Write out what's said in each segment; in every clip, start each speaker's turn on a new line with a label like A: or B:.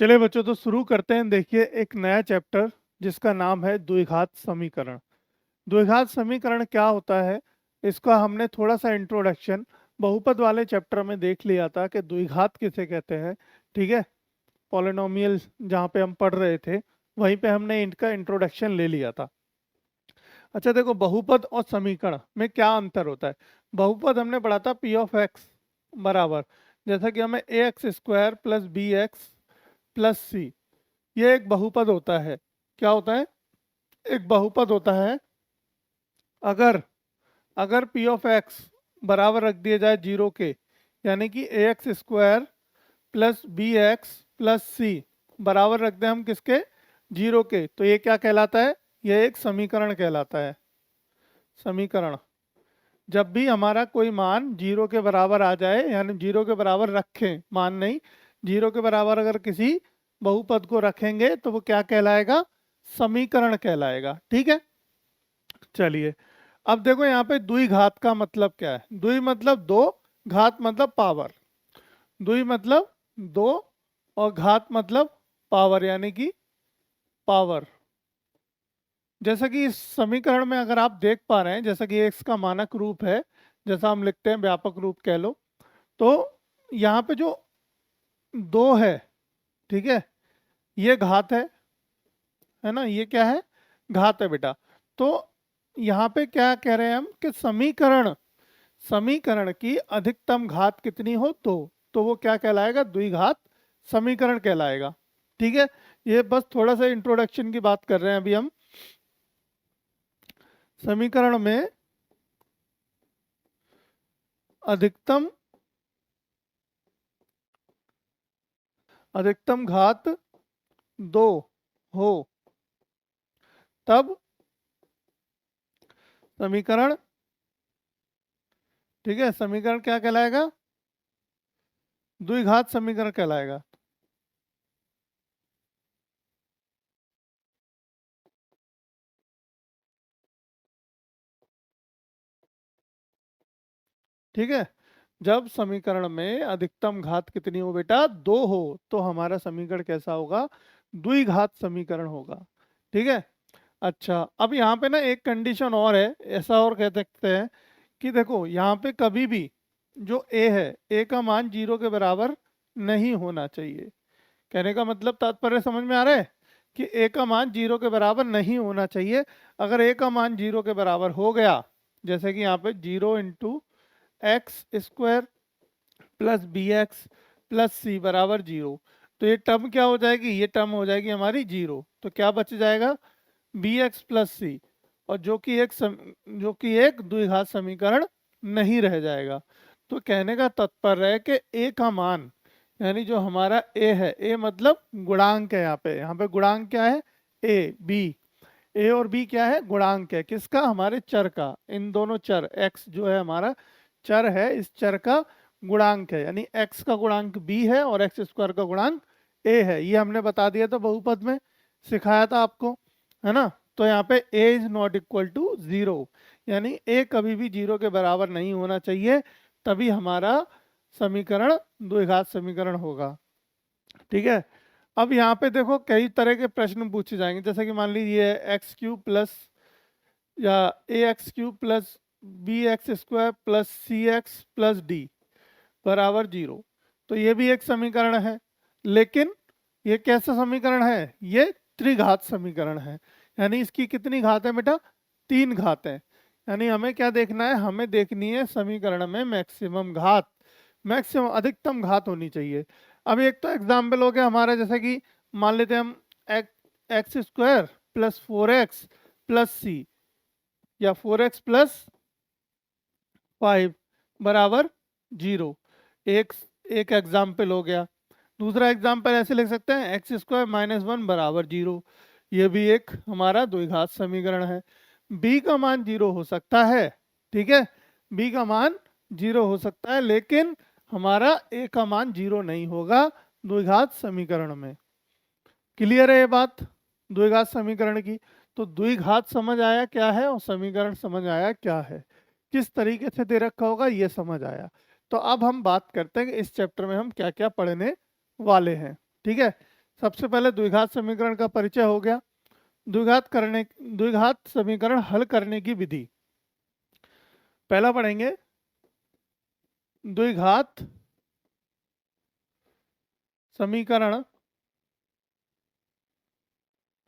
A: चलिए बच्चों, तो शुरू करते हैं। देखिए, एक नया चैप्टर जिसका नाम है द्विघात समीकरण। द्विघात समीकरण क्या होता है, इसका हमने थोड़ा सा इंट्रोडक्शन बहुपद वाले चैप्टर में देख लिया था कि द्विघात किसे कहते हैं। ठीक है, पॉलिनोमियल जहाँ पे हम पढ़ रहे थे वहीं पे हमने इनका इंट्रोडक्शन ले लिया था। अच्छा देखो, बहुपद और समीकरण में क्या अंतर होता है। बहुपद हमने पढ़ा था पी ऑफ एक्स बराबर, जैसा कि हमें a x square plus b x plus c, ये एक बहुपद होता है। क्या होता है? एक बहुपद होता है। अगर अगर पी ऑफ एक्स बराबर रख दिया जाए जीरो के, यानी कि a x square plus b x plus c बराबर रख दें हम किसके? जीरो के, तो ये क्या कहलाता है? यह एक समीकरण कहलाता है। समीकरण। जब भी हमारा कोई मान जीरो के बराबर आ जाए, यानी जीरो के बराबर रखें, मान नहीं, जीरो के बराबर अगर किसी बहुपद को रखेंगे तो वो क्या कहलाएगा? समीकरण कहलाएगा। ठीक है, चलिए अब देखो यहाँ पे द्विघात का मतलब क्या है। द्वि मतलब दो, घात मतलब पावर। द्वि मतलब दो और घात मतलब पावर, यानी कि पावर। जैसा कि इस समीकरण में अगर आप देख पा रहे हैं, जैसा कि एक्स का मानक रूप है, जैसा हम लिखते हैं व्यापक रूप कह लो, तो यहाँ पे जो दो है, ठीक है, ये घात है ना, ये क्या है? घात है बेटा। तो यहाँ पे क्या कह रहे हैं हम कि समीकरण, समीकरण की अधिकतम घात कितनी हो तो वो क्या कहलाएगा? द्विघात समीकरण कहलाएगा। ठीक है, ये बस थोड़ा सा इंट्रोडक्शन की बात कर रहे हैं अभी हम। समीकरण में अधिकतम अधिकतम घात दो हो तब समीकरण, ठीक है, समीकरण क्या कहलाएगा? द्विघात समीकरण कहलाएगा। ठीक है, जब समीकरण में अधिकतम घात कितनी हो बेटा? दो हो, तो हमारा समीकरण कैसा होगा? द्विघात समीकरण होगा। ठीक है, अच्छा अब यहाँ पे ना एक कंडीशन और है, ऐसा और कह सकते हैं कि देखो यहाँ पे कभी भी जो a है, a का मान जीरो के बराबर नहीं होना चाहिए। कहने का मतलब तात्पर्य समझ में आ रहा है कि a का मान जीरो के बराबर नहीं होना चाहिए। अगर a का मान जीरो के बराबर हो गया, जैसे कि यहाँ पे zero into x square plus b x plus c बराबर जीरो, तो ये टर्म क्या हो जाएगी? ये टर्म हो जाएगी हमारी जीरो। तो क्या बच जाएगा? बी एक्स प्लस सी, और जो कि एक द्विघात समीकरण नहीं रह जाएगा। तो कहने का तात्पर्य है कि ए का मान, यानी जो हमारा ए है, ए मतलब गुणांक है। यहाँ पे गुणांक क्या है? A B. ए और बी क्या है? गुणांक है। किसका? हमारे चर का। इन दोनों चर, एक्स जो है हमारा चर है, इस चर का गुणांक है, यानी एक्स का गुणांक बी है और एक्स स्क्वायर का गुणांक ए है। ये हमने बता दिया था, बहुपद में सिखाया था आपको, है ना। तो यहाँ पे a is not equal to zero, यानी ए कभी भी जीरो के बराबर नहीं होना चाहिए, तभी हमारा समीकरण द्विघात समीकरण होगा। ठीक है, अब यहाँ पे देखो कई तरह के प्रश्न पूछे जाएंगे, जैसे कि मान लीजिए एक्स क्यूब प्लस या a x cube plus b x square plus c x plus d बराबर जीरो। तो ये भी एक समीकरण है, लेकिन ये कैसा समीकरण है? ये त्रिघात समीकरण है। यानी इसकी कितनी घात है बेटा? तीन घात है। यानी हमें क्या देखना है? हमें देखनी है समीकरण में मैक्सिमम घात, मैक्सिमम अधिकतम घात होनी चाहिए। अब एक तो एग्जाम्पल हो गया हमारा, जैसे कि मान लेते हैं हम x square plus four x plus c, या फोर एक्स प्लस फाइव बराबर जीरो। एक एक एग्जाम्पल हो गया। दूसरा एग्जाम्पल ऐसे लिख सकते हैं, एक्स स्क्वायर माइनस वन बराबर जीरो। ये भी एक हमारा द्विघात समीकरण है। बी का मान जीरो हो सकता है, ठीक है, बी का मान जीरो हो सकता है, लेकिन हमारा ए का मान जीरो नहीं होगा द्विघात समीकरण में। क्लियर है ये बात द्विघात समीकरण की? तो द्विघात समझ आया क्या है और समीकरण समझ आया क्या है, किस तरीके से दे रखा होगा ये समझ आया। तो अब हम बात करते हैं कि इस चैप्टर में हम क्या क्या पढ़ने वाले हैं। ठीक है, सबसे पहले द्विघात समीकरण का परिचय हो गया। द्विघात समीकरण हल करने की विधि। पहला पढ़ेंगे द्विघात समीकरण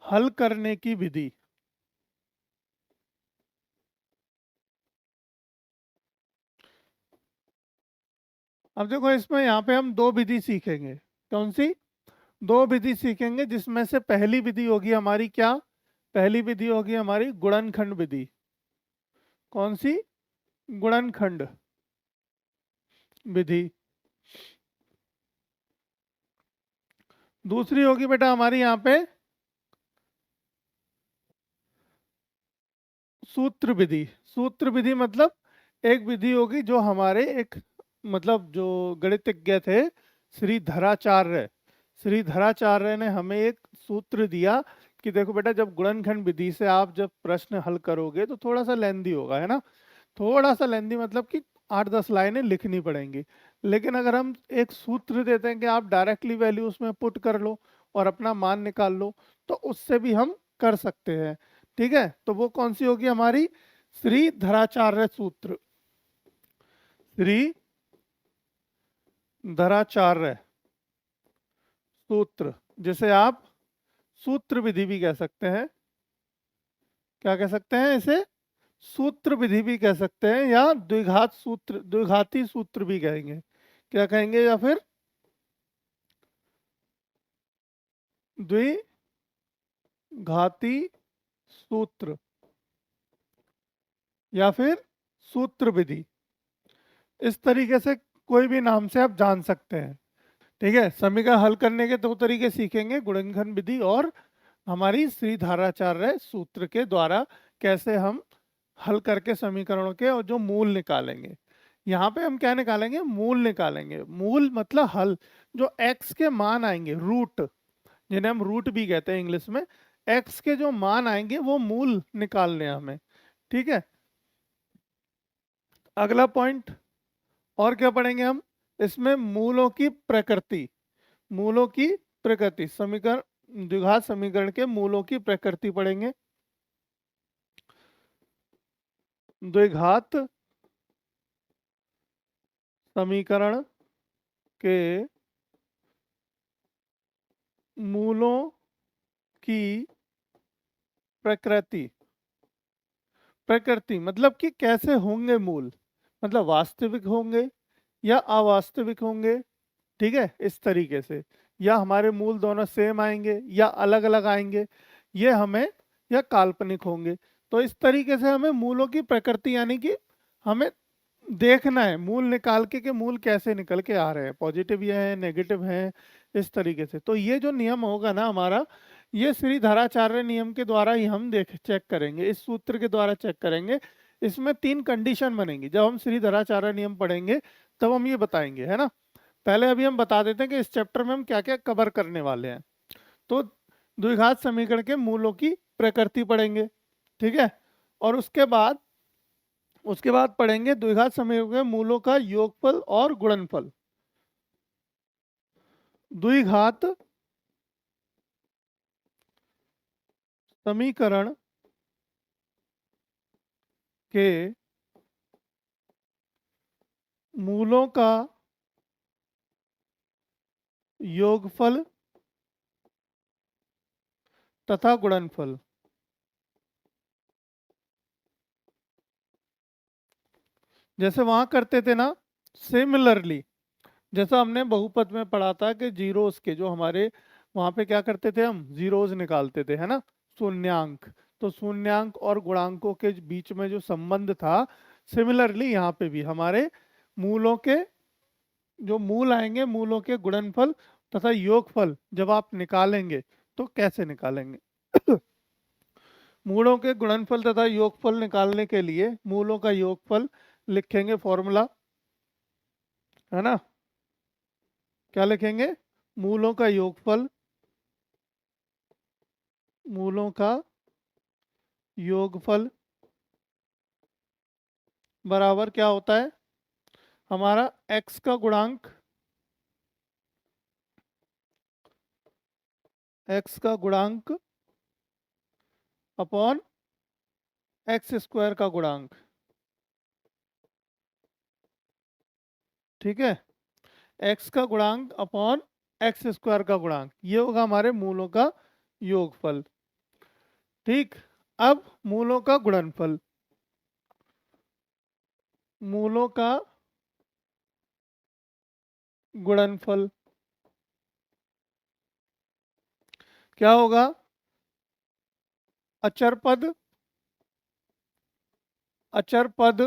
A: हल करने की विधि। अब देखो इसमें यहाँ पे हम दो विधि सीखेंगे। कौन सी? दो विधि सीखेंगे, जिसमें से पहली विधि होगी हमारी क्या? पहली विधि होगी हमारी गुणनखंड विधि। कौन सी? गुणनखंड विधि। दूसरी होगी बेटा हमारी यहाँ पे सूत्र विधि। सूत्र विधि मतलब एक विधि होगी जो हमारे एक मतलब जो गणितज्ञ थे श्रीधराचार्य, श्रीधराचार्य ने हमें एक सूत्र दिया कि देखो बेटा, जब गुणनखंड विधि से आप जब प्रश्न हल करोगे तो थोड़ा सा लेंदी होगा, है ना। थोड़ा सा लेंदी मतलब कि 8-10 लाइनें लिखनी पड़ेंगी। लेकिन अगर हम एक सूत्र देते हैं कि आप डायरेक्टली वैल्यू उसमें पुट कर लो और अपना मान निकाल लो, तो उससे भी हम कर सकते हैं। ठीक है, तो वो कौन सी होगी हमारी? श्रीधराचार्य सूत्र। श्री धराचार्य सूत्र, जिसे आप सूत्र विधि भी कह सकते हैं। क्या कह सकते हैं इसे? सूत्र विधि भी कह सकते हैं, या द्विघात सूत्र, द्विघाती सूत्र भी कहेंगे। क्या कहेंगे? या फिर द्विघाती सूत्र, या फिर सूत्र विधि। इस तरीके से कोई भी नाम से आप जान सकते हैं। ठीक है, समीकरण हल करने के दो तरीके सीखेंगे, गुणनखंड विधि और हमारी श्रीधराचार्य सूत्र के द्वारा कैसे हम हल करके समीकरणों के और जो मूल निकालेंगे। यहाँ पे हम क्या निकालेंगे? मूल निकालेंगे। मूल मतलब हल, जो एक्स के मान आएंगे, रूट, जिन्हें हम रूट भी कहते हैं इंग्लिश में। एक्स के जो मान आएंगे वो मूल निकालने हैं हमें। ठीक है, अगला पॉइंट और क्या पढ़ेंगे हम? इसमें मूलों की प्रकृति। मूलों की प्रकृति, समीकरण, द्विघात समीकरण के मूलों की प्रकृति पढ़ेंगे। द्विघात समीकरण के मूलों की प्रकृति। प्रकृति मतलब कि कैसे होंगे मूल, मतलब वास्तविक होंगे या अवास्तविक होंगे। ठीक है, इस तरीके से, या हमारे मूल दोनों सेम आएंगे या अलग अलग आएंगे, ये हमें, या काल्पनिक होंगे। तो इस तरीके से हमें मूलों की प्रकृति, यानी कि हमें देखना है मूल निकाल के मूल कैसे निकल के आ रहे हैं, पॉजिटिव ये है, नेगेटिव है, इस तरीके से। तो ये जो नियम होगा ना हमारा, ये श्री धराचार्य नियम के द्वारा ही हम देख चेक करेंगे, इस सूत्र के द्वारा चेक करेंगे। इसमें 3 कंडीशन बनेंगी। जब हम श्री धराचार्य नियम पढ़ेंगे तब हम ये बताएंगे, है ना। पहले अभी हम बता देते हैं कि इस चैप्टर में हम क्या क्या कवर करने वाले हैं। तो द्विघात समीकरण के मूलों की प्रकृति पढ़ेंगे। ठीक है, और उसके बाद पढ़ेंगे द्विघात समीकरण के मूलों का योगफल और गुणनफल। द्विघात समीकरण के मूलों का योगफल तथा गुणनफल। जैसे वहां करते थे ना, सिमिलरली, जैसा हमने बहुपद में पढ़ा था कि जीरोस के जो हमारे वहां पे क्या करते थे, हम जीरोस निकालते थे, है ना, शून्यांक। तो शून्यांक और गुणांकों के बीच में जो संबंध था, सिमिलरली यहाँ पे भी हमारे मूलों के जो मूल आएंगे, मूलों के गुणनफल तथा योगफल जब आप निकालेंगे तो कैसे निकालेंगे? मूलों के गुणनफल तथा योगफल निकालने के लिए मूलों का योगफल लिखेंगे, फॉर्मूला, है ना। क्या लिखेंगे? मूलों का योगफल, मूलों का योगफल बराबर क्या होता है? हमारा x का गुणांक एक्स का गुणांक अपॉन एक्स स्क्वायर का गुणांक। ठीक है, एक्स का गुणांक अपॉन एक्स स्क्वायर का गुणांक, ये होगा हमारे मूलों का योगफल। ठीक, अब मूलों का गुणनफल, मूलों का गुणनफल क्या होगा? अचर पद, अचर पद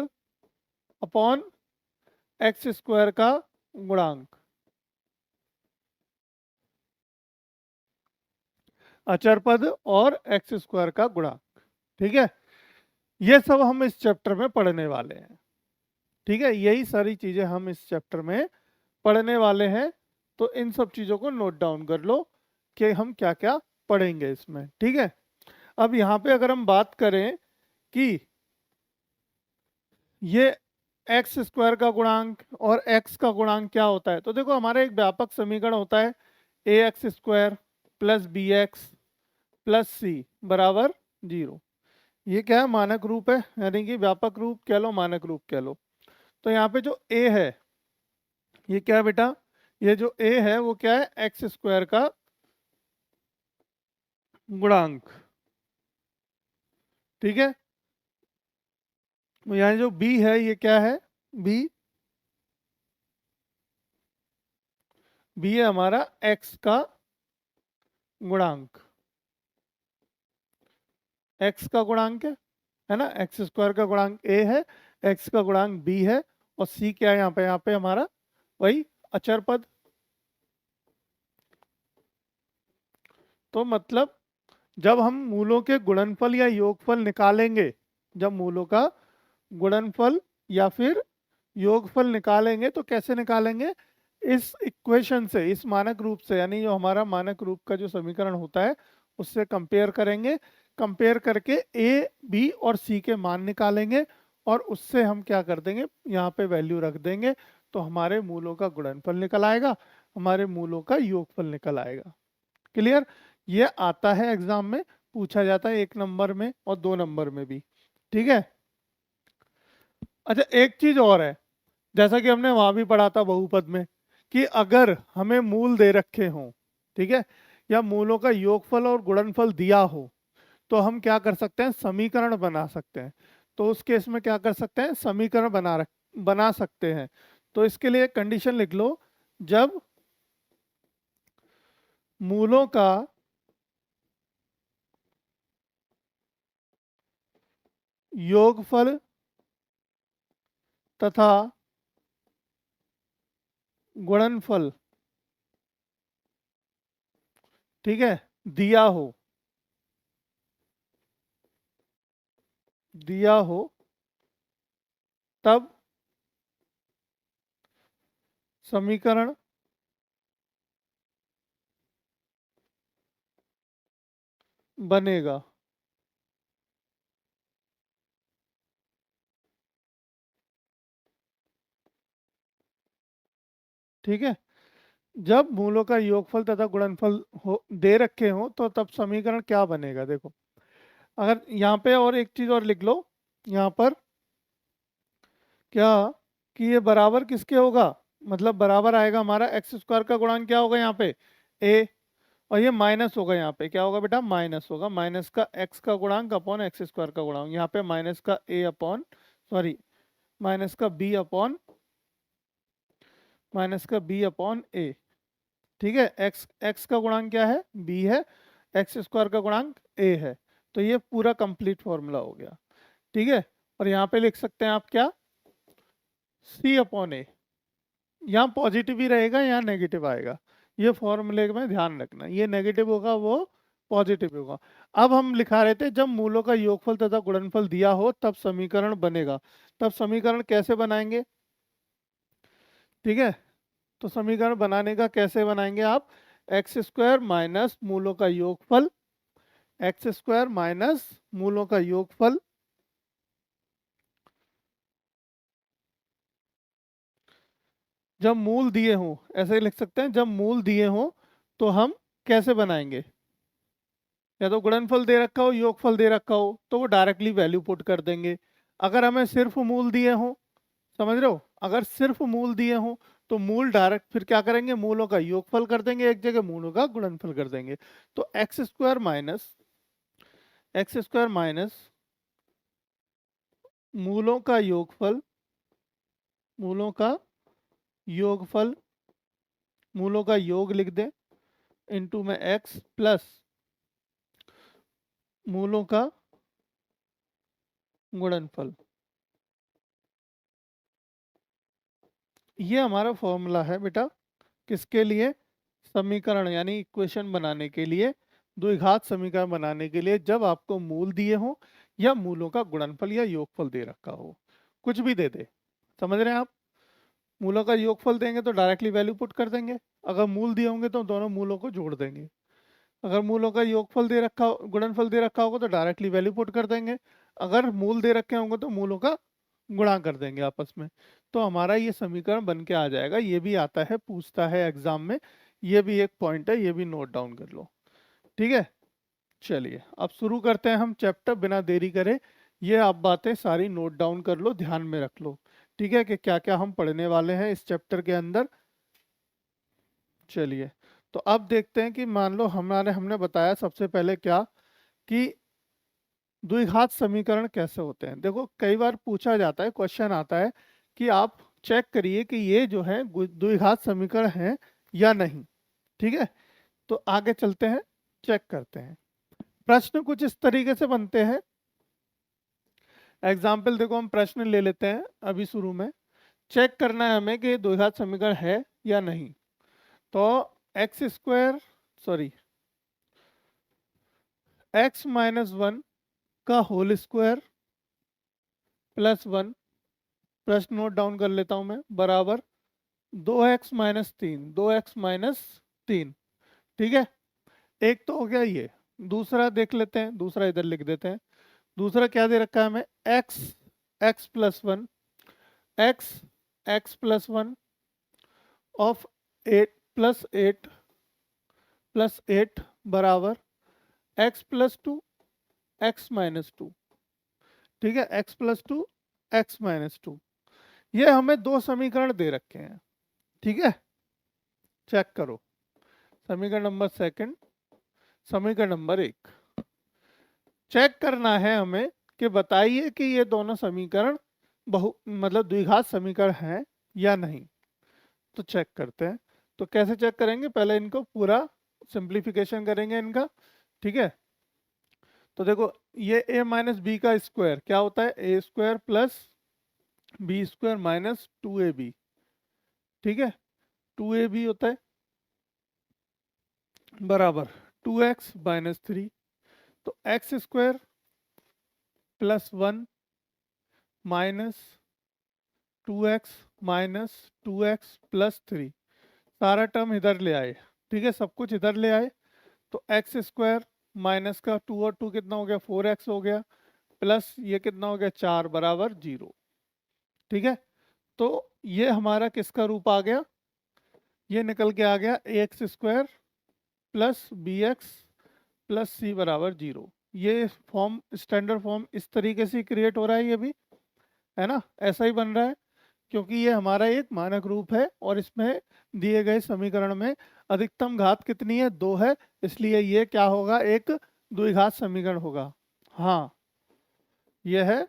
A: अपॉन एक्स स्क्वायर का गुणांक। अचर पद और एक्स स्क्वायर का गुणांक। ठीक है, ये सब हम इस चैप्टर में पढ़ने वाले हैं। ठीक है, यही सारी चीजें हम इस चैप्टर में पढ़ने वाले हैं। तो इन सब चीजों को नोट डाउन कर लो कि हम क्या क्या पढ़ेंगे इसमें। ठीक है, अब यहाँ पे अगर हम बात करें कि ये एक्स स्क्वायर का गुणांक और एक्स का गुणांक क्या होता है, तो देखो हमारा एक व्यापक समीकरण होता है a x square plus b x plus c बराबर 0। ये क्या है? मानक रूप है, यानी कि व्यापक रूप कह लो, मानक रूप कह लो। तो यहाँ पे जो ए है, ये क्या है बेटा? ये जो ए है वो क्या है? एक्स स्क्वायर का गुणांक। ठीक है, यहाँ जो बी है ये क्या है? बी, बी है हमारा एक्स का गुणांक। एक्स का गुणांक है ना, एक्स स्क्वायर का गुणांक ए है, एक्स का गुणांक बी है, और सी क्या है यहाँ पे? यहाँ पे हमारा वही अचर पद। तो मतलब जब हम मूलों के गुणनफल या योगफल निकालेंगे, जब मूलों का गुणनफल या फिर योगफल निकालेंगे तो कैसे निकालेंगे? इस इक्वेशन से, इस मानक रूप से, यानी जो हमारा मानक रूप का जो समीकरण होता है उससे कंपेयर करेंगे। कंपेयर करके ए बी और सी के मान निकालेंगे और उससे हम क्या कर देंगे? यहाँ पे वैल्यू रख देंगे, तो हमारे मूलों का गुणनफल निकल आएगा, हमारे मूलों का योगफल निकल आएगा। क्लियर? ये आता है एग्जाम में, पूछा जाता है 1 नंबर में और 2 नंबर में भी। ठीक है, अच्छा एक चीज और है, जैसा कि हमने वहां भी पढ़ा था बहुपद में, कि अगर हमें मूल दे रखे हों, ठीक है, या मूलों का योगफल और गुणनफल दिया हो, तो हम क्या कर सकते हैं? समीकरण बना सकते हैं। तो उस केस में क्या कर सकते हैं? समीकरण बना सकते हैं। तो इसके लिए कंडीशन लिख लो, जब मूलों का योगफल तथा गुणनफल, ठीक है, दिया हो, दिया हो, तब समीकरण बनेगा। ठीक है, जब मूलों का योगफल तथा गुणनफल हो दे रखे हो तो तब समीकरण क्या बनेगा? देखो, अगर यहाँ पे और एक चीज और लिख लो, यहाँ पर क्या, कि ये बराबर किसके होगा? मतलब बराबर आएगा हमारा एक्स स्क्वायर का गुणांक क्या होगा यहाँ पे? ए, और ये माइनस होगा यहाँ पे, क्या होगा बेटा? माइनस होगा, माइनस का एक्स का गुणांक अपॉन एक्स स्क्वायर का गुणांक। यहाँ पे माइनस का ए अपॉन, सॉरी, माइनस का बी अपॉन, माइनस का बी अपॉन ए। ठीक है, एक्स एक्स का गुणांक क्या है? बी है, एक्स स्क्वायर का गुणांक ए है। तो ये पूरा कंप्लीट फॉर्मूला हो गया। ठीक है, और यहाँ पे लिख सकते हैं आप क्या? सी अपॉन ए। यहाँ पॉजिटिव ही रहेगा, यहाँ नेगेटिव आएगा, ये फॉर्मूले में ध्यान रखना, ये नेगेटिव होगा वो पॉजिटिव होगा। अब हम लिखा रहे थे जब मूलों का योगफल तथा गुणनफल दिया हो तब समीकरण बनेगा। तब समीकरण कैसे बनाएंगे? ठीक है, तो समीकरण बनाने का कैसे बनाएंगे आप? एक्स स्क्वायर माइनस मूलों का योगफल, एक्स स्क्वायर माइनस मूलों का योगफल, जब मूल दिए हों, ऐसे लिख सकते हैं, जब मूल दिए हों तो हम कैसे बनाएंगे? या तो गुणनफल दे रखा हो, योगफल दे रखा हो, तो वो डायरेक्टली वैल्यू पुट कर देंगे। अगर हमें सिर्फ मूल दिए हो, समझ रहे हो, अगर सिर्फ मूल दिए हो तो मूल डायरेक्ट फिर क्या करेंगे, मूलों का योगफल कर देंगे एक जगह, मूलों का गुणनफल कर देंगे। तो एक्स स्क्वायर माइनस मूलों का योगफल, मूलों का योगफल, मूलों का योग लिख दें, इनटू में एक्स प्लस मूलों का गुणनफल। ये हमारा फॉर्मूला है बेटा, किसके लिए, समीकरण यानी इक्वेशन बनाने के लिए, द्विघात समीकरण बनाने के लिए, जब आपको मूल दिए हो या मूलों का गुणनफल या योगफल दे रखा हो, कुछ भी दे दे, समझ रहे हैं आप। मूलों का योगफल देंगे तो डायरेक्टली वैल्यू पुट कर देंगे, अगर मूल दिए होंगे तो दोनों मूलों को जोड़ देंगे, अगर मूलों का योगफल दे रखा गुणनफल दे रखा होगा तो डायरेक्टली वैल्यू पुट कर देंगे, अगर मूल दे रखे होंगे तो मूलों का गुणा कर देंगे आपस में। तो हमारा ये समीकरण बन के आ जाएगा। ये भी आता है, पूछता है एग्जाम में, ये भी एक पॉइंट है, ये भी नोट डाउन कर लो। ठीक है, चलिए अब शुरू करते हैं हम चैप्टर बिना देरी करे। ये आप बातें सारी नोट डाउन कर लो, ध्यान में रख लो, ठीक है, कि क्या क्या हम पढ़ने वाले हैं इस चैप्टर के अंदर। चलिए, तो अब देखते हैं कि मान लो हमने बताया सबसे पहले क्या, कि द्विघात समीकरण कैसे होते हैं। देखो कई बार पूछा जाता है, क्वेश्चन आता है कि आप चेक करिए कि ये जो है द्विघात समीकरण है या नहीं। ठीक है, तो आगे चलते हैं, चेक करते हैं। प्रश्न कुछ इस तरीके से बनते हैं। एग्जाम्पल देखो, हम प्रश्न ले लेते हैं अभी शुरू में। चेक करना है हमें कि ये द्विघात समीकरण है या नहीं। तो x square, sorry, x minus one का होल स्क्वायर प्लस वन, प्रश्न नोट डाउन कर लेता हूं मैं, बराबर 2x-3, 2x-3। ठीक है, एक तो हो गया ये। दूसरा देख लेते हैं, दूसरा इधर लिख देते हैं। दूसरा क्या दे रखा है हमें, x, x plus one, x, x plus one of 8 plus 8 बराबर x plus two, x minus two. ठीक है, x plus two, x minus two. ये हमें दो समीकरण दे रखे हैं। ठीक है, चेक करो, समीकरण नंबर सेकंड, समीकरण नंबर एक। चेक करना है हमें कि बताइए कि ये दोनों समीकरण मतलब द्विघात समीकरण हैं या नहीं। तो चेक करते हैं। तो कैसे चेक करेंगे, पहले इनको पूरा सिंप्लीफिकेशन करेंगे इनका। ठीक है, तो देखो ये a माइनस बी का स्क्वायर क्या होता है, a square plus b square minus 2ab। ठीक है, 2ab होता है बराबर 2x माइनस 3। तो x square plus one minus 2x minus 2x plus 3, सारा टर्म इधर ले आए। ठीक है, सब कुछ इधर ले आए। तो एक्स स्क्वायर माइनस का 2 और 2 कितना हो गया, 4x हो गया, प्लस ये कितना हो गया 4 बराबर 0। ठीक है, तो ये हमारा किसका रूप आ गया, ये निकल के आ गया a x square plus b x plus c बराबर 0। ये फॉर्म, स्टैंडर्ड फॉर्म इस तरीके से क्रिएट हो रहा है, ये भी है ना, ऐसा ही बन रहा है, क्योंकि ये हमारा एक मानक रूप है और इसमें दिए गए समीकरण में अधिकतम घात कितनी है, 2 है, इसलिए ये क्या होगा, एक द्विघात समीकरण होगा। हाँ, यह है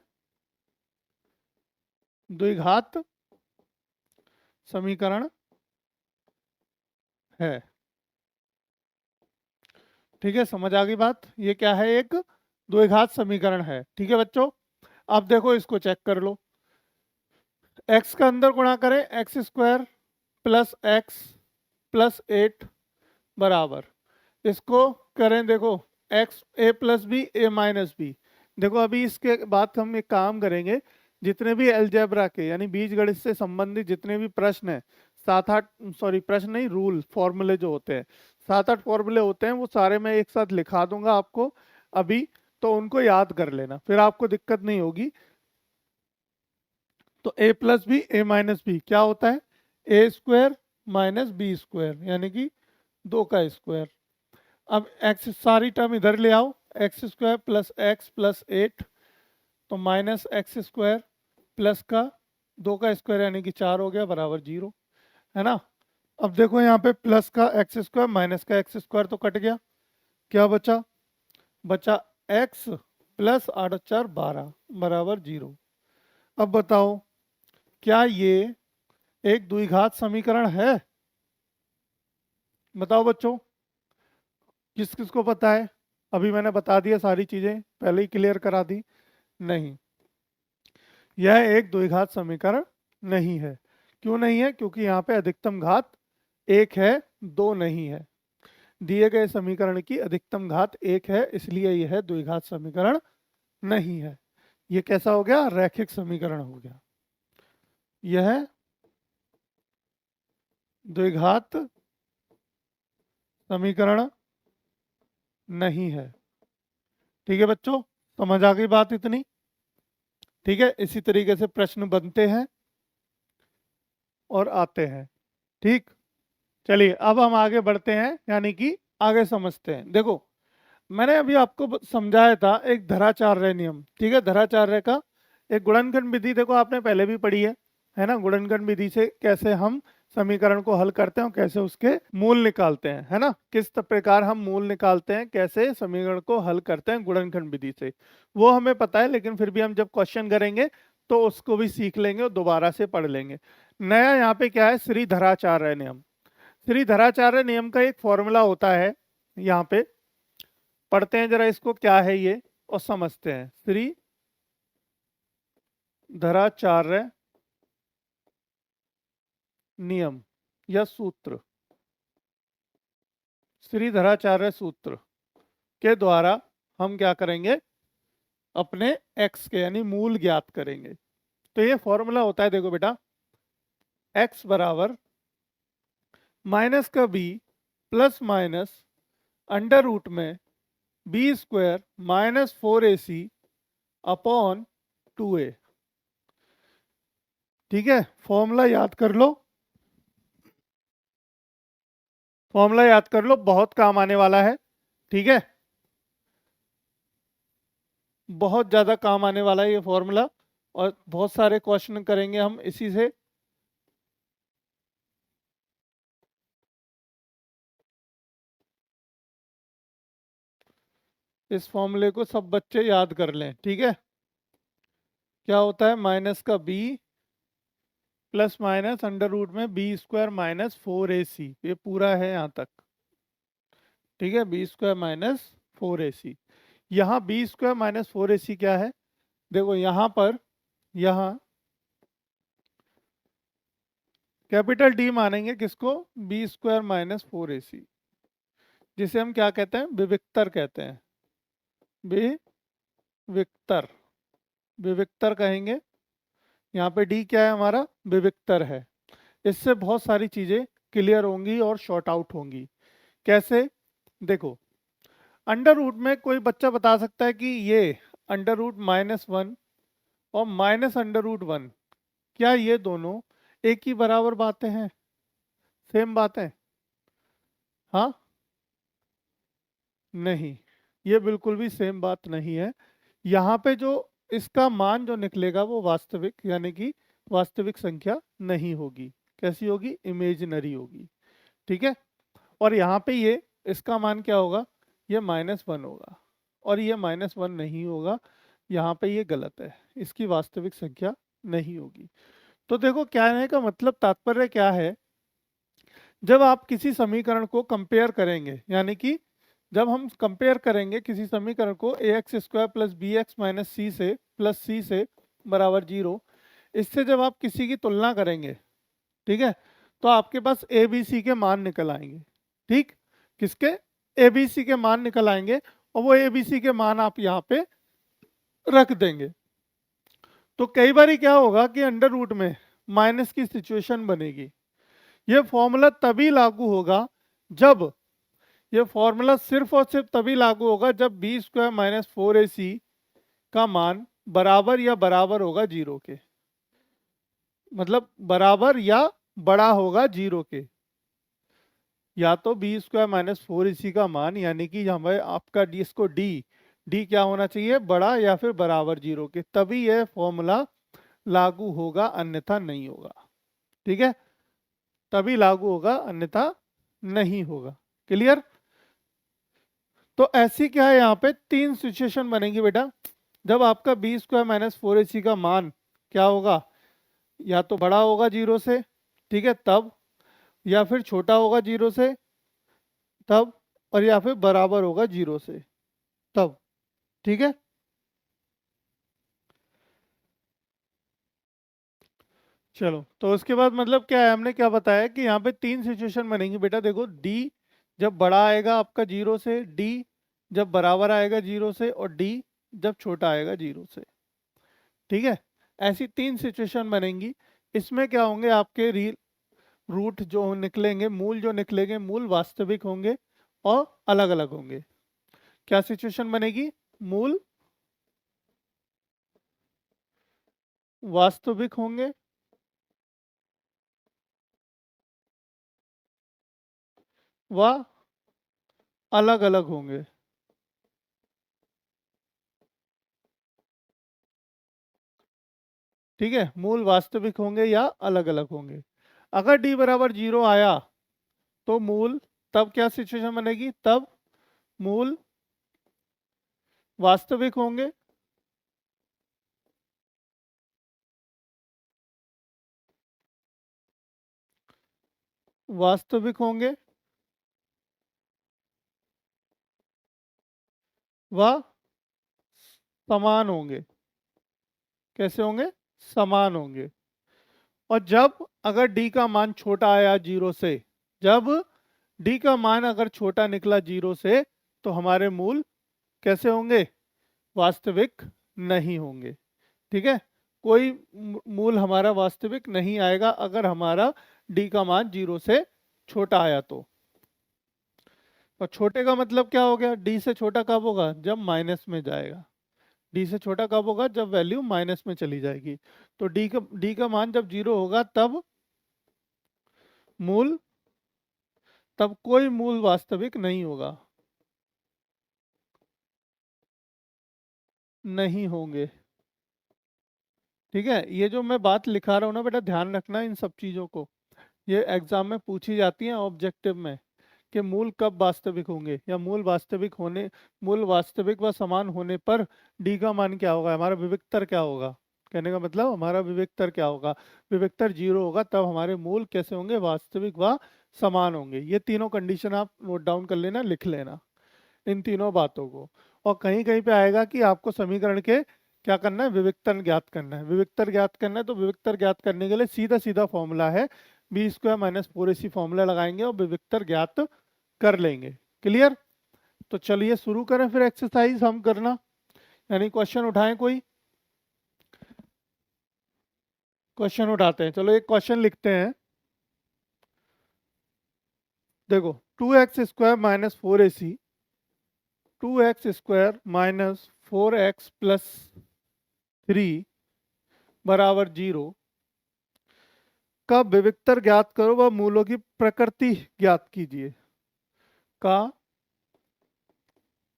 A: द्विघात समीकरण है। ठीक है, समझ आ गई बात, ये क्या है, एक द्विघात समीकरण है। ठीक है बच्चों, अब देखो इसको चेक कर लो। एक्स का अंदर गुणा करें, x square plus x plus 8 बराबर, इसको करें, देखो एक्स ए प्लस बी ए माइनस बी। देखो अभी इसके बाद हम एक काम करेंगे, जितने भी अलजेब्रा के यानी बीजगणित से संबंधित जितने भी प्रश्न हैं, 7-8, सॉरी प्रश्न नहीं, रूल फॉर्मूले जो होते हैं, 7-8 फॉर्मूले होते हैं, वो सारे मैं एक साथ लिखा दूंगा आपको अभी, तो उनको याद कर लेना, फिर आपको दिक्कत नहीं होगी। तो ए प्लस बी ए माइनस बी क्या होता है, a square minus B square, यानी कि 2 का स्क्वायर। अब एक्स सारी टर्म इधर ले आओ, x square plus x plus 8, तो माइनस एक्स स्क्वायर प्लस का 2 का स्क्वायर यानी कि 4 हो गया बराबर 0, है ना। अब देखो यहाँ पे प्लस का एक्स स्क्वायर माइनस का एक्स स्क्वायर तो कट गया, क्या बचा, बचा एक्स प्लस 8 और 4 12 बराबर 0। अब बताओ क्या ये एक द्विघात समीकरण है? बताओ बच्चों, किस किस को पता है? अभी मैंने बता दिया सारी चीजें, पहले ही क्लियर करा दी। नहीं, यह एक द्विघात समीकरण नहीं है। क्यों नहीं है? क्योंकि यहाँ पे अधिकतम घात 1 है, 2 नहीं है। दिए गए समीकरण की अधिकतम घात 1 है, इसलिए यह द्विघात समीकरण नहीं है। यह कैसा हो गया? रैखिक समीकरण हो गया। यह द्विघात समीकरण नहीं है। ठीक है बच्चों, समझ आ गई बात इतनी? ठीक है, इसी तरीके से प्रश्न बनते हैं और आते हैं। ठीक, चलिए अब हम आगे बढ़ते हैं, यानी कि आगे समझते हैं। देखो, मैंने अभी आपको समझाया था एक धराचार्य नियम। ठीक है, धराचार्य का एक गुणनखंड विधि देखो आपने पहले भी पढ़ी है ना। गुणनखंड विधि से कैसे हम समीकरण को हल करते हैं और कैसे उसके मूल निकालते हैं, है ना। किस प्रकार हम मूल निकालते हैं, कैसे समीकरण को हल करते हैं गुणनखंड विधि से, वो हमें पता है। लेकिन फिर भी हम जब क्वेश्चन करेंगे तो उसको भी सीख लेंगे और दोबारा से पढ़ लेंगे। नया यहाँ पे क्या है? श्री धराचार्य नियम। श्री धराचार्य नियम का एक फॉर्मूला होता है, यहाँ पे पढ़ते हैं जरा इसको, क्या है ये और समझते हैं। श्री धराचार्य नियम या सूत्र, श्री धराचार्य सूत्र के द्वारा हम क्या करेंगे? अपने x के यानी मूल ज्ञात करेंगे। तो ये फॉर्मूला होता है, देखो बेटा, x बराबर माइनस का b plus minus under root में B square minus 4ac upon 2a। ठीक है, फॉर्मूला याद कर लो, फॉर्मूला याद कर लो, बहुत काम आने वाला है। ठीक है, बहुत ज़्यादा काम आने वाला है ये फॉर्मूला, और बहुत सारे क्वेश्चन करेंगे हम इसी से। इस फॉर्मूले को सब बच्चे याद कर लें। ठीक है, क्या होता है? माइनस का b plus minus under root में बी स्क्वायर माइनस 4ac, ये पूरा है यहाँ तक। ठीक है, बी स्क्वायर माइनस 4ac। यहाँ बी स्क्वायर माइनस 4ac क्या है? देखो यहाँ पर, यहाँ कैपिटल डी मानेंगे किसको? बी स्क्वायर माइनस 4ac, जिसे हम क्या कहते हैं? विविक्तर कहते हैं। विविक्तर, विविक्तर कहेंगे। यहाँ पे डी क्या है? हमारा विविक्तर है। इससे बहुत सारी चीजें क्लियर होंगी और शॉर्ट आउट होंगी। कैसे? देखो, अंडर रूट में कोई बच्चा बता सकता है कि ये अंडर रूट -1 और माइनस अंडर रूट 1, क्या ये दोनों एक ही बराबर बातें हैं? सेम बातें? हाँ, नहीं, ये बिल्कुल भी सेम बात नहीं है। यहाँ पे जो इसका मान जो निकलेगा वो वास्तविक यानी कि वास्तविक संख्या नहीं होगी। कैसी होगी? इमेजिनरी होगी। ठीक है, और यहाँ पे ये इसका मान क्या होगा? ये -1 होगा, और ये -1 नहीं होगा। यहाँ पे ये गलत है, इसकी वास्तविक संख्या नहीं होगी। तो देखो, कहने का मतलब तात्पर्य क्या है? जब आप किसी समीकरण को कंपेयर करेंगे, यानी कि जब हम कंपेयर करेंगे किसी समीकरण को ax square plus b x minus c से प्लस सी से बराबर 0, इससे जब आप किसी की तुलना करेंगे, ठीक है, तो आपके पास ए बी सी के मान निकल आएंगे। ठीक, किसके? ए बी सी के मान निकल आएंगे, और वो ए बी सी के मान आप यहाँ पे रख देंगे। तो कई बार क्या होगा कि अंडर रूट में माइनस की सिचुएशन बनेगी। ये फॉर्मूला तभी लागू होगा जब, ये फॉर्मूला सिर्फ और सिर्फ तभी लागू होगा जब बी स्क्वायर माइनस 4ac का मान बराबर या बराबर होगा 0 के, मतलब बराबर या बड़ा होगा 0 के। या तो बी स्क्वायर माइनस फोर इसी का मान, यानी कि हमें आपका डी, इसको डी क्या होना चाहिए, बड़ा या फिर बराबर जीरो के, तभी यह फॉर्मूला लागू होगा, अन्यथा नहीं होगा। ठीक है, तभी लागू होगा, अन्यथा नहीं होगा। क्लियर? तो ऐसी क्या है, यहाँ पे तीन सिचुएशन बनेगी बेटा। जब आपका बी स्क्वायर माइनस फोर ए का मान क्या होगा, या तो बड़ा होगा जीरो से, ठीक है तब, या फिर छोटा होगा जीरो से तब, और या फिर बराबर होगा जीरो से तब। ठीक है, चलो तो उसके बाद मतलब क्या है, हमने क्या बताया कि यहाँ पे तीन सिचुएशन बनेंगी बेटा। देखो डी जब बड़ा आएगा आपका जीरो से, डी जब बराबर आएगा जीरो से, और डी जब छोटा आएगा जीरो से। ठीक है, ऐसी तीन सिचुएशन बनेंगी। इसमें क्या होंगे, आपके रियल रूट जो निकलेंगे, मूल जो निकलेंगे, मूल वास्तविक होंगे और अलग अलग होंगे। क्या सिचुएशन बनेगी, मूल वास्तविक होंगे व अलग अलग होंगे। ठीक है, मूल वास्तविक होंगे या अलग अलग होंगे। अगर डी बराबर जीरो आया तो मूल, तब क्या सिचुएशन बनेगी, तब मूल वास्तविक होंगे वास्तविक होंगे व समान होंगे। कैसे होंगे, समान होंगे। और जब अगर डी का मान छोटा आया जीरो से, जब डी का मान अगर छोटा निकला जीरो से, तो हमारे मूल कैसे होंगे, वास्तविक नहीं होंगे। ठीक है, कोई मूल हमारा वास्तविक नहीं आएगा अगर हमारा डी का मान जीरो से छोटा आया तो। और छोटे का मतलब क्या हो गया, डी से छोटा कब होगा, जब माइनस में जाएगा। डी से छोटा कब होगा, जब वैल्यू माइनस में चली जाएगी। तो डी का मान जब जीरो होगा तब मूल, तब कोई मूल वास्तविक नहीं होगा, नहीं होंगे। ठीक है, ये जो मैं बात लिखा रहा हूँ ना बेटा, ध्यान रखना इन सब चीजों को। ये एग्जाम में पूछी जाती है ऑब्जेक्टिव में, कि मूल कब वास्तविक होंगे, या मूल वास्तविक होने, मूल वास्तविक व समान होने पर डी का मान क्या होगा, हमारा विविक्तर क्या होगा। कहने का मतलब हमारा विविक्तर क्या होगा, विविक्तर जीरो होगा तब हमारे मूल कैसे होंगे, वास्तविक व समान होंगे। ये तीनों कंडीशन आप नोट डाउन कर लेना, लिख लेना इन तीनों बातों को। और कहीं कहीं पे आएगा कि आपको समीकरण के क्या करना है, विविक्तन ज्ञात करना है। विविक्तर ज्ञात करना है तो विविक्तर ज्ञात करने के लिए सीधा सीधा फॉर्मूला है, B square minus four a formula लगाएंगे और विविक्तर ज्ञात कर लेंगे। क्लियर? तो चलिए शुरू करें फिर एक्सरसाइज हम करना, यानी क्वेश्चन उठाएं कोई। क्वेश्चन उठाते हैं, चलो एक क्वेश्चन लिखते हैं। देखो, two x square minus four a c, two x square minus four x plus three बराबर जीरो का विविक्तर ज्ञात करो व मूलों की प्रकृति ज्ञात कीजिए। का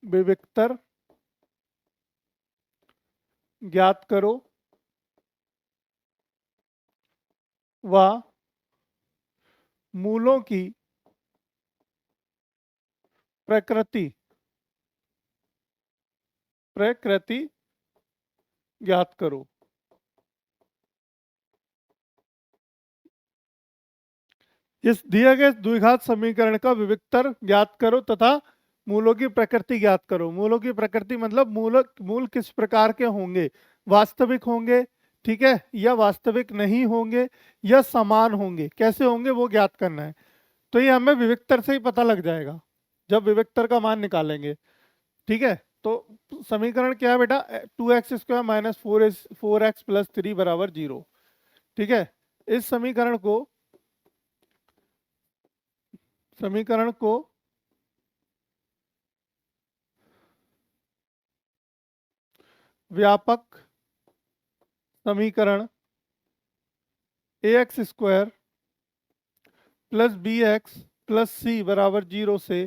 A: विविक्तर ज्ञात करो व मूलों की प्रकृति प्रकृति ज्ञात करो। इस दिए गए द्विघात समीकरण का विविक्तर ज्ञात करो तथा मूलों की प्रकृति ज्ञात करो। मूलों की प्रकृति मतलब मूल किस प्रकार के होंगे, वास्तविक होंगे, ठीक है, या वास्तविक नहीं होंगे, या समान होंगे, कैसे होंगे वो ज्ञात करना है। तो ये हमें विविक्तर से ही पता लग जाएगा जब विविक्तर का मान निकालेंगे। ठीक है, तो समीकरण क्या है बेटा, two x square minus four x plus three बराबर जीरो। ठीक है, इस समीकरण को व्यापक समीकरण a x square plus b x plus c बराबर 0 से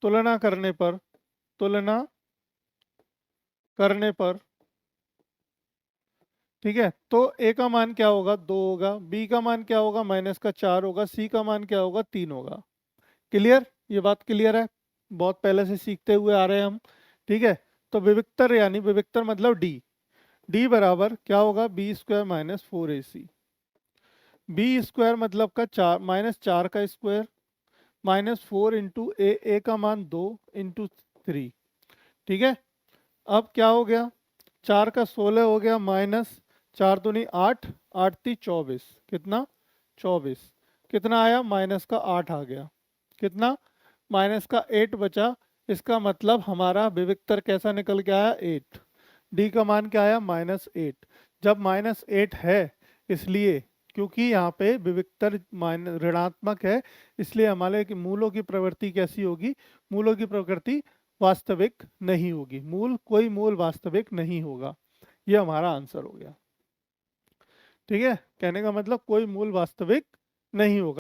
A: तुलना करने पर ठीक है, तो ए का मान क्या होगा 2 होगा, बी का मान क्या होगा -4 होगा, सी का मान क्या होगा 3 होगा। क्लियर, ये बात क्लियर है, बहुत पहले से सीखते हुए आ रहे हैं हम। ठीक है, तो विविक्तर यानी विविक्तर मतलब डी, डी बराबर क्या होगा B square -4ac। B square मतलब का 4 -4 का स्क्वायर -4 इंटू ए का मान 2 इंटू 3। ठीक है, अब क्या हो गया 4 का 16 हो गया माइनस 4 दूनी 8, 8 ती 24, कितना 24, कितना आया माइनस का 8 आ गया, कितना माइनस का 8 बचा। इसका मतलब हमारा विविक्तर कैसा निकल के आया 8। डी का मान क्या आया -8। जब -8 है इसलिए क्योंकि यहाँ पे विविक्तर ऋणात्मक है, इसलिए हमारे की मूलों की प्रवृत्ति कैसी होगी, मूलों की प्रकृति वास्तविक नहीं होगी, कोई मूल वास्तविक नहीं होगा। ये हमारा आंसर हो गया। ठीक है, कहने का मतलब कोई मूल वास्तविक नहीं होगा।